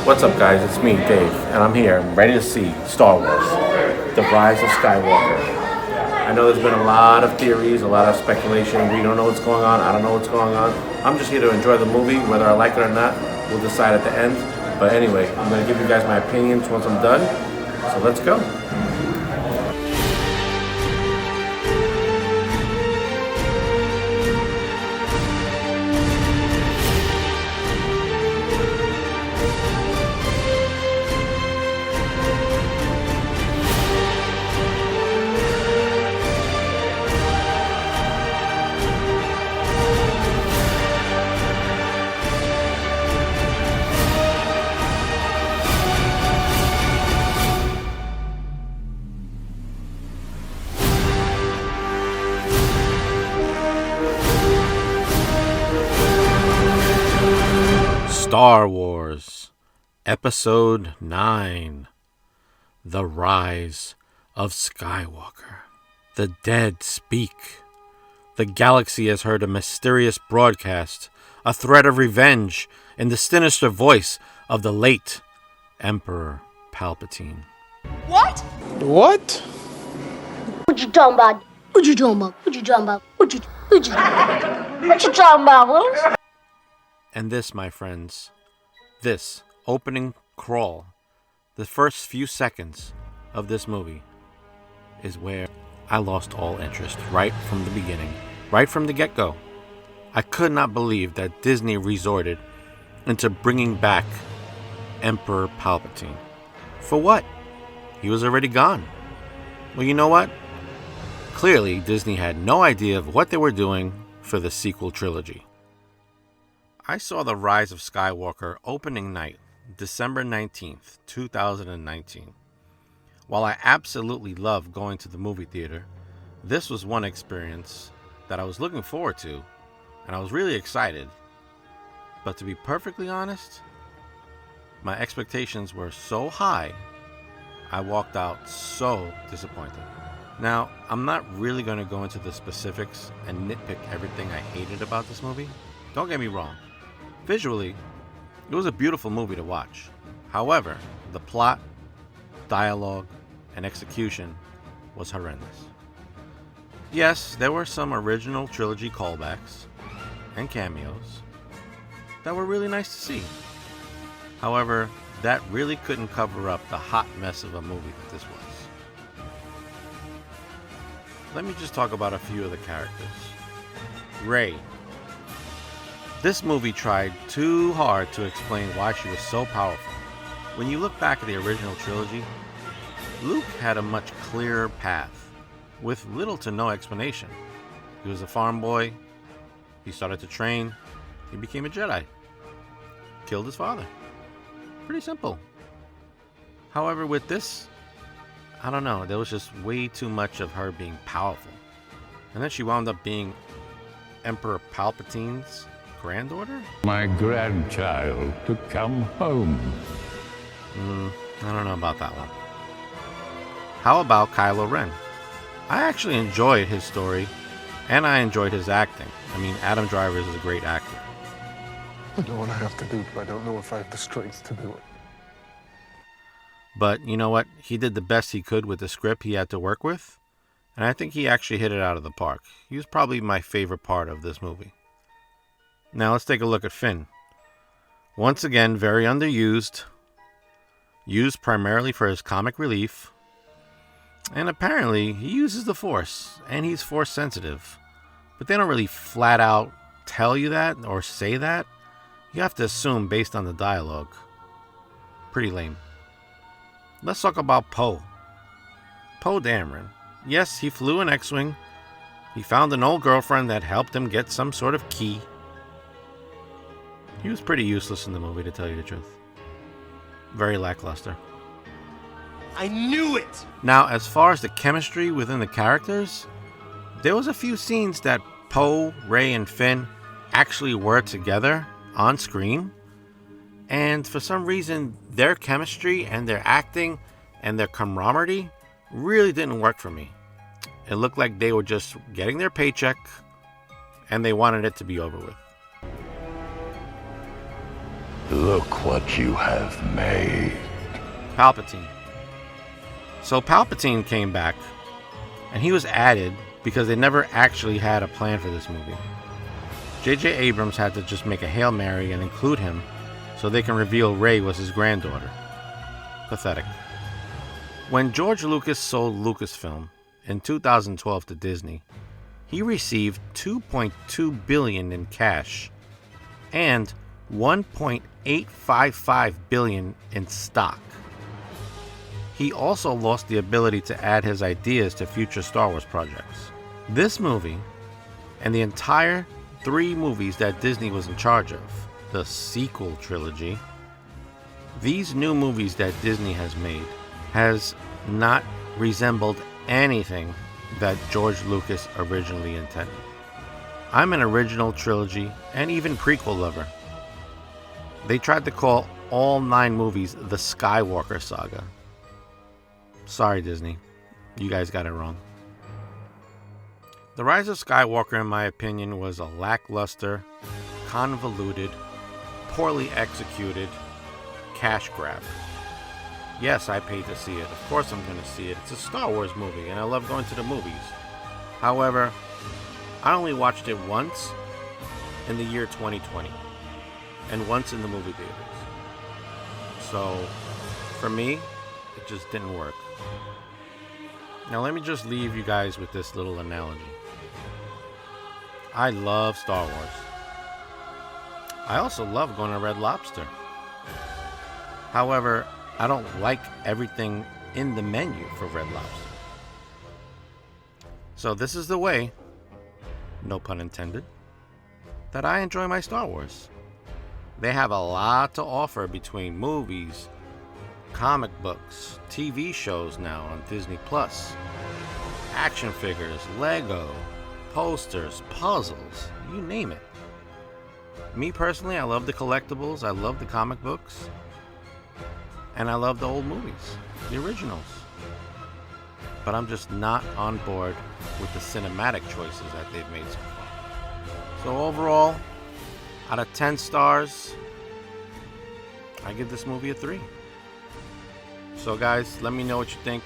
What's up, guys? It's me, Dave, and I'm here. I'm ready to see Star Wars, The Rise of Skywalker. I know there's been a lot of theories, a lot of speculation. We don't know what's going on. I don't know what's going on. I'm just here to enjoy the movie. Whether I like it or not, we'll decide at the end. But anyway, I'm going to give you guys my opinions once I'm done. So let's go. Star Wars, Episode 9, The Rise of Skywalker. The dead speak. The galaxy has heard a mysterious broadcast, a threat of revenge, in the sinister voice of the late Emperor Palpatine. What? What? What you talking about? What you talking about? What you talking about? What you talking about, Willis? And this, my friends, this opening crawl, the first few seconds of this movie, is where I lost all interest right from the beginning, right from the get-go. I could not believe that Disney resorted into bringing back Emperor Palpatine. For what? He was already gone. Well, you know what? Clearly, Disney had no idea of what they were doing for the sequel trilogy. I saw The Rise of Skywalker opening night, December 19th, 2019. While I absolutely love going to the movie theater, this was one experience that I was looking forward to, and I was really excited. But to be perfectly honest, my expectations were so high, I walked out so disappointed. Now, I'm not really going to go into the specifics and nitpick everything I hated about this movie. Don't get me wrong. Visually, it was a beautiful movie to watch. However, the plot, dialogue, and execution was horrendous. Yes, there were some original trilogy callbacks and cameos that were really nice to see. However, that really couldn't cover up the hot mess of a movie that this was. Let me just talk about a few of the characters. Rey. This movie tried too hard to explain why she was so powerful. When you look back at the original trilogy, Luke had a much clearer path, with little to no explanation. He was a farm boy, he started to train, he became a Jedi, killed his father. Pretty simple. However, with this, I don't know, there was just way too much of her being powerful. And then she wound up being Emperor Palpatine's granddaughter? My grandchild to come home. I don't know about that one. How about Kylo Ren? I actually enjoyed his story, and I enjoyed his acting. I mean, Adam Driver is a great actor. I know what I have to do, but I don't know if I have the strength to do it. But you know what? He did the best he could with the script he had to work with, and I think he actually hit it out of the park. He was probably my favorite part of this movie. Now let's take a look at Finn. Once again, very underused. Used primarily for his comic relief. And apparently, he uses the Force, and he's Force sensitive. But they don't really flat out tell you that or say that. You have to assume based on the dialogue. Pretty lame. Let's talk about Poe. Poe Dameron. Yes, he flew an X-Wing. He found an old girlfriend that helped him get some sort of key. He was pretty useless in the movie, to tell you the truth. Very lackluster. I knew it! Now, as far as the chemistry within the characters, there was a few scenes that Poe, Rey, and Finn actually were together on screen. And for some reason, their chemistry and their acting and their camaraderie really didn't work for me. It looked like they were just getting their paycheck and they wanted it to be over with. Look what you have made. Palpatine. So Palpatine came back, and he was added because they never actually had a plan for this movie. J.J. Abrams had to just make a Hail Mary and include him so they can reveal Rey was his granddaughter. Pathetic. When George Lucas sold Lucasfilm in 2012 to Disney, he received $2.2 billion in cash and $1.855 billion in stock. He also lost the ability to add his ideas to future Star Wars projects. This movie, and the entire 3 movies that Disney was in charge of, the sequel trilogy, these new movies that Disney has made, has not resembled anything that George Lucas originally intended. I'm an original trilogy and even prequel lover. They tried to call all 9 movies the Skywalker saga. Sorry, Disney. You guys got it wrong. The Rise of Skywalker, in my opinion, was a lackluster, convoluted, poorly executed cash grab. Yes, I paid to see it. Of course I'm going to see it. It's a Star Wars movie, and I love going to the movies. However, I only watched it once in the year 2020, and once in the movie theaters. So, for me, it just didn't work. Now let me just leave you guys with this little analogy. I love Star Wars. I also love going to Red Lobster. However, I don't like everything in the menu for Red Lobster. So this is the way, no pun intended, that I enjoy my Star Wars. They have a lot to offer between movies, comic books, TV shows now on Disney Plus, action figures, Lego, posters, puzzles, you name it. Me personally, I love the collectibles, I love the comic books, and I love the old movies, the originals. But I'm just not on board with the cinematic choices that they've made so far. So overall, out of 10 stars, I give this movie a 3. So guys, let me know what you think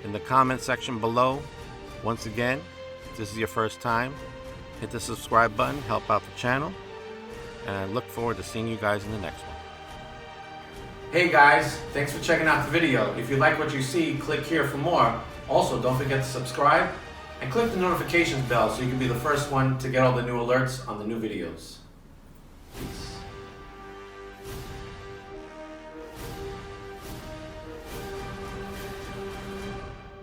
in the comment section below. Once again, if this is your first time, hit the subscribe button, help out the channel, and I look forward to seeing you guys in the next one. Hey guys, thanks for checking out the video. If you like what you see, click here for more. Also, don't forget to subscribe and click the notifications bell so you can be the first one to get all the new alerts on the new videos. Peace.